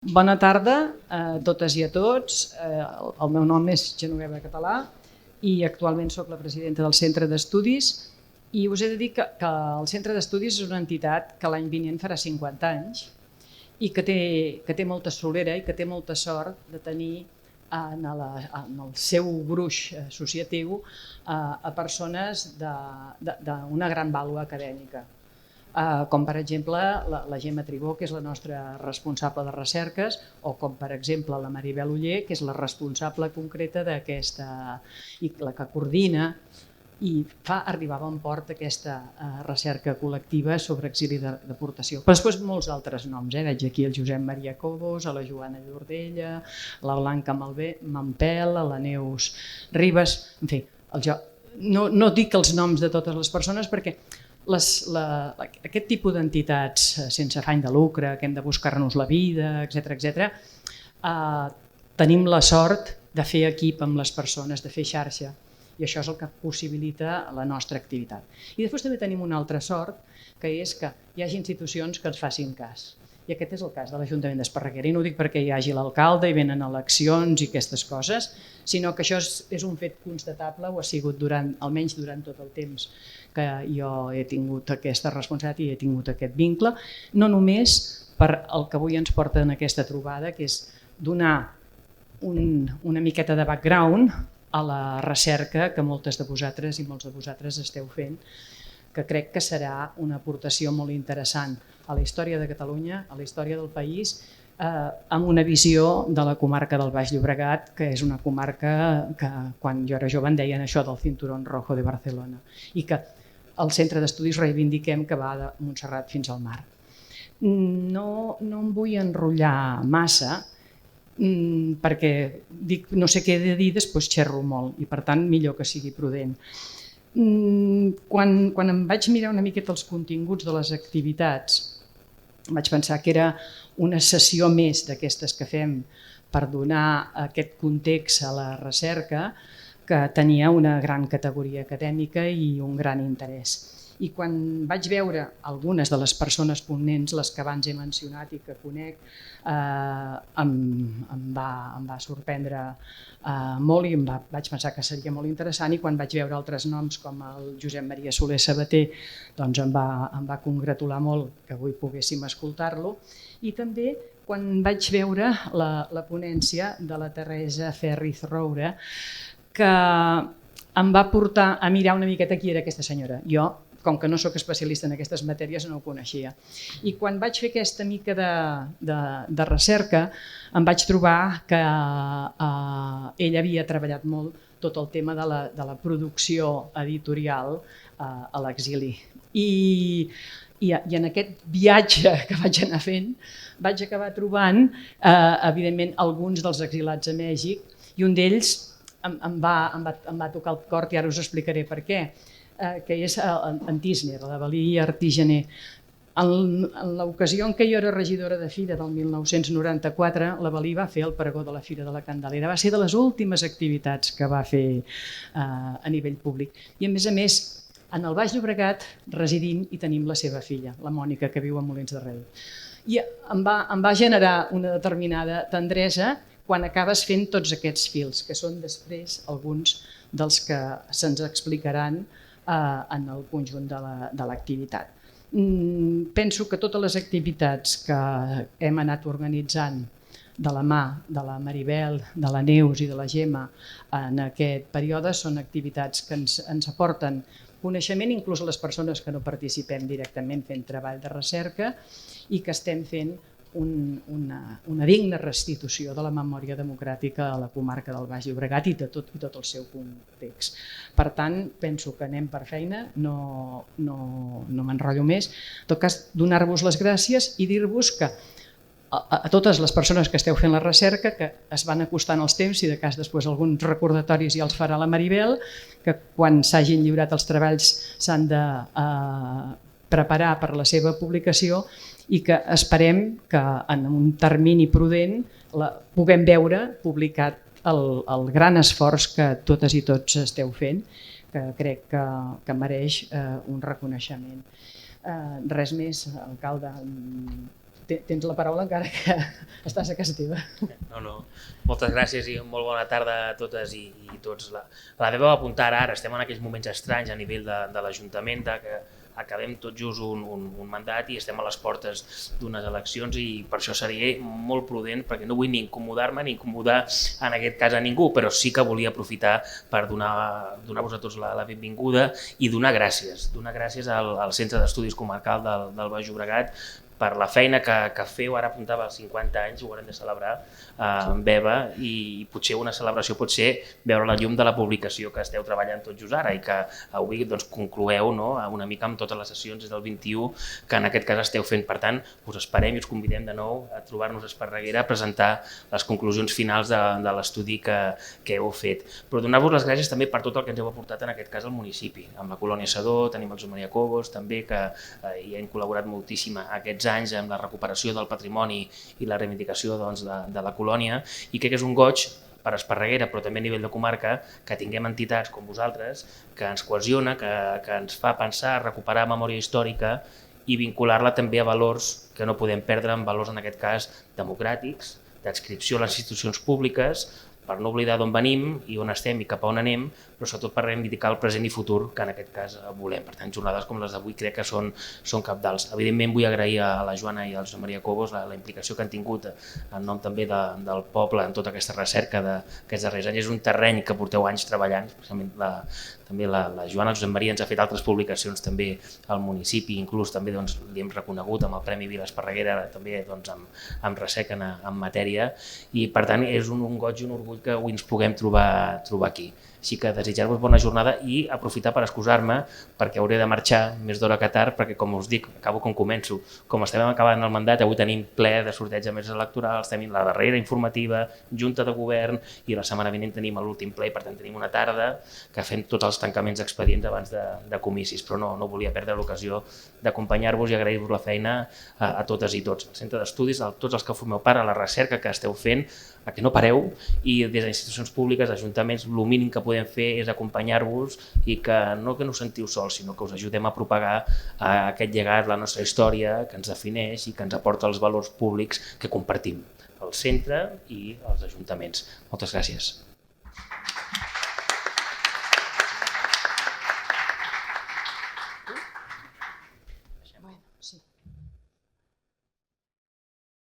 Bona tarda a totes i a tots. El meu nom és Genoveva Català i actualment soc la presidenta del Centre d'Estudis i us he de dir que el Centre d'Estudis és una entitat que l'any vinent farà 50 anys i que té molta solera i que té molta sort de tenir en el seu gruix associatiu a persones d'una gran vàlua acadèmica. Com per exemple la Gemma Tribó, que és la nostra responsable de recerques, o com per exemple la Maribel Oller, que és la responsable concreta d'aquesta i la que coordina i fa arribar a bon port aquesta recerca col·lectiva sobre exili de deportació. Però després molts altres noms, veig aquí el Josep Maria Cobos, la Joana Llordella, la Blanca Mampel, la Neus Ribes, en fi, no dic els noms de totes les persones perquè aquest tipus d'entitats sense afany de lucre, que hem de buscar-nos la vida, etc., tenim la sort de fer equip amb les persones, de fer xarxa, i això és el que possibilita la nostra activitat. I després també tenim una altra sort, que és que hi hagi institucions que ens facin cas. I aquest és el cas de l'Ajuntament d'Esparreguera, i no ho dic perquè hi hagi l'alcalde i venen eleccions i aquestes coses, sinó que això és un fet constatable, ho ha sigut almenys durant tot el temps que jo he tingut aquesta responsabilitat i he tingut aquest vincle, no només per el que avui ens porta en aquesta trobada, que és donar una miqueta de background a la recerca que moltes de vosaltres i molts de vosaltres esteu fent, que crec que serà una aportació molt interessant a la història de Catalunya, a la història del país, amb una visió de la comarca del Baix Llobregat, que és una comarca que quan jo era jove en deien això del cinturón rojo de Barcelona, i que al Centre d'Estudis reivindiquem que va de Montserrat fins al mar. No em vull enrotllar massa, perquè no sé què he de dir, després xerro molt, i per tant millor que sigui prudent. Quan em vaig mirar una miqueta els continguts de les activitats, vaig pensar que era una sessió més d'aquestes que fem per donar aquest context a la recerca, que tenia una gran categoria acadèmica i un gran interès. I quan vaig veure algunes de les persones ponents, les que abans he mencionat i que conec, em va sorprendre molt i vaig pensar que seria molt interessant, i quan vaig veure altres noms com el Josep Maria Soler Sabater, doncs em va congratular molt que avui poguéssim escoltar-lo, i també quan vaig veure la ponència de la Teresa Ferriz Roura, que em va portar a mirar una miqueta qui era aquesta senyora. Jo, com que no sóc especialista en aquestes matèries, no ho coneixia. I quan vaig fer aquesta mica de recerca, em vaig trobar que ella havia treballat molt tot el tema de la producció editorial a l'exili. I en aquest viatge que vaig anar fent, vaig acabar trobant, evidentment, alguns dels exilats a Mèxic, i un d'ells em va tocar el cor, i ara us explicaré per què, que és en Tisner, la Dalí Artigener. En l'ocasió en què jo era regidora de Fira del 1994, la Dalí va fer el pregó de la Fira de la Candelera. Va ser de les últimes activitats que va fer a nivell públic. I a més, en el Baix Llobregat residim i tenim la seva filla, la Mònica, que viu a Molins de Rei. I em va generar una determinada tendresa quan acabes fent tots aquests fils, que són després alguns dels que se'ns explicaran en el conjunt de l'activitat. Penso que totes les activitats que hem anat organitzant de la mà de la Maribel, de la Neus i de la Gemma en aquest període són activitats que ens aporten coneixement, inclús a les persones que no participem directament fent treball de recerca, i que estem fent una digna restitució de la memòria democràtica a la comarca del Baix Llobregat i tot el seu context. Per tant, penso que anem per feina, no m'enrotllo més. En tot cas, donar-vos les gràcies i dir-vos que a totes les persones que esteu fent la recerca, que es van acostant els temps, i de cas després alguns recordatoris ja els farà la Maribel, que quan s'hagin lliurat els treballs s'han de preparar per la seva publicació, i que esperem que en un termini prudent puguem veure publicat el gran esforç que totes i tots esteu fent, que crec que mereix un reconeixement. Res més, alcalde. tens la paraula encara que estàs a casa teva. No. Moltes gràcies i molt bona tarda a totes i tots. La meva va apuntar ara, estem en aquells moments estranys a nivell de l'Ajuntament, que acabem tot just un mandat i estem a les portes d'unes eleccions i per això seré molt prudent perquè no vull ni incomodar-me ni incomodar en aquest cas a ningú, però sí que volia aprofitar per donar-vos a tots la benvinguda i donar gràcies al Centre d'Estudis Comarcal del Baix Llobregat per la feina que feu, ara apuntava als 50 anys, ho haurem de celebrar amb Eva i potser una celebració pot ser veure la llum de la publicació que esteu treballant tot just ara i que avui concloeu una mica amb totes les sessions des del 21 que en aquest cas esteu fent. Per tant, us esperem i us convidem de nou a trobar-nos a Esparreguera a presentar les conclusions finals de l'estudi que heu fet. Però donar-vos les gràcies també per tot el que ens heu aportat en aquest cas al municipi. Amb la Colònia Sedó, tenim el Josep Maria Cobos també, que hi hem col·laborat moltíssim aquests anys amb la recuperació del patrimoni i la reivindicació de la colònia i crec que és un goig per Esparreguera, però també a nivell de comarca, que tinguem entitats com vosaltres, que ens cohesiona, que ens fa pensar, recuperar memòria històrica i vincular-la també a valors que no podem perdre, en valors en aquest cas democràtics, d'adscripció a les institucions públiques, per no oblidar d'on venim i on estem i cap a on anem, però sobretot per reivindicar el present i futur que en aquest cas volem. Per tant, jornades com les d'avui crec que són cabdals. Evidentment vull agrair a la Joana i al Josep Maria Cobos la implicació que han tingut en nom també del poble en tota aquesta recerca d'aquests darrers anys. És un terreny que porteu anys treballant, especialment també la Joana, el Josep Maria ens ha fet altres publicacions també al municipi, inclús també li hem reconegut amb el Premi Vila Esparreguera també amb recerca en matèria i per tant és un goig i un orgull que avui ens puguem trobar aquí. Així que desitjar-vos bona jornada i aprofitar per excusar-me perquè hauré de marxar més d'hora que tard perquè, com us dic, acabo com començo. Com estem acabant el mandat, avui tenim ple de sorteig de meses electorals, tenim la darrera informativa, junta de govern i la setmana vinent tenim l'últim ple i per tant tenim una tarda que fem tots els tancaments d'expedients abans de comicis, però no volia perdre l'ocasió d'acompanyar-vos i agrair-vos la feina a totes i tots. El Centre d'Estudis, a tots els que formeu part, a la recerca que esteu fent, a que no pareu i des d'institucions públiques, ajuntaments, el mínim que podem fer és acompanyar-vos i que no us sentiu sols, sinó que us ajudem a propagar aquest llegat, la nostra història, que ens defineix i que ens aporta els valors públics que compartim, el centre i els ajuntaments. Moltes gràcies.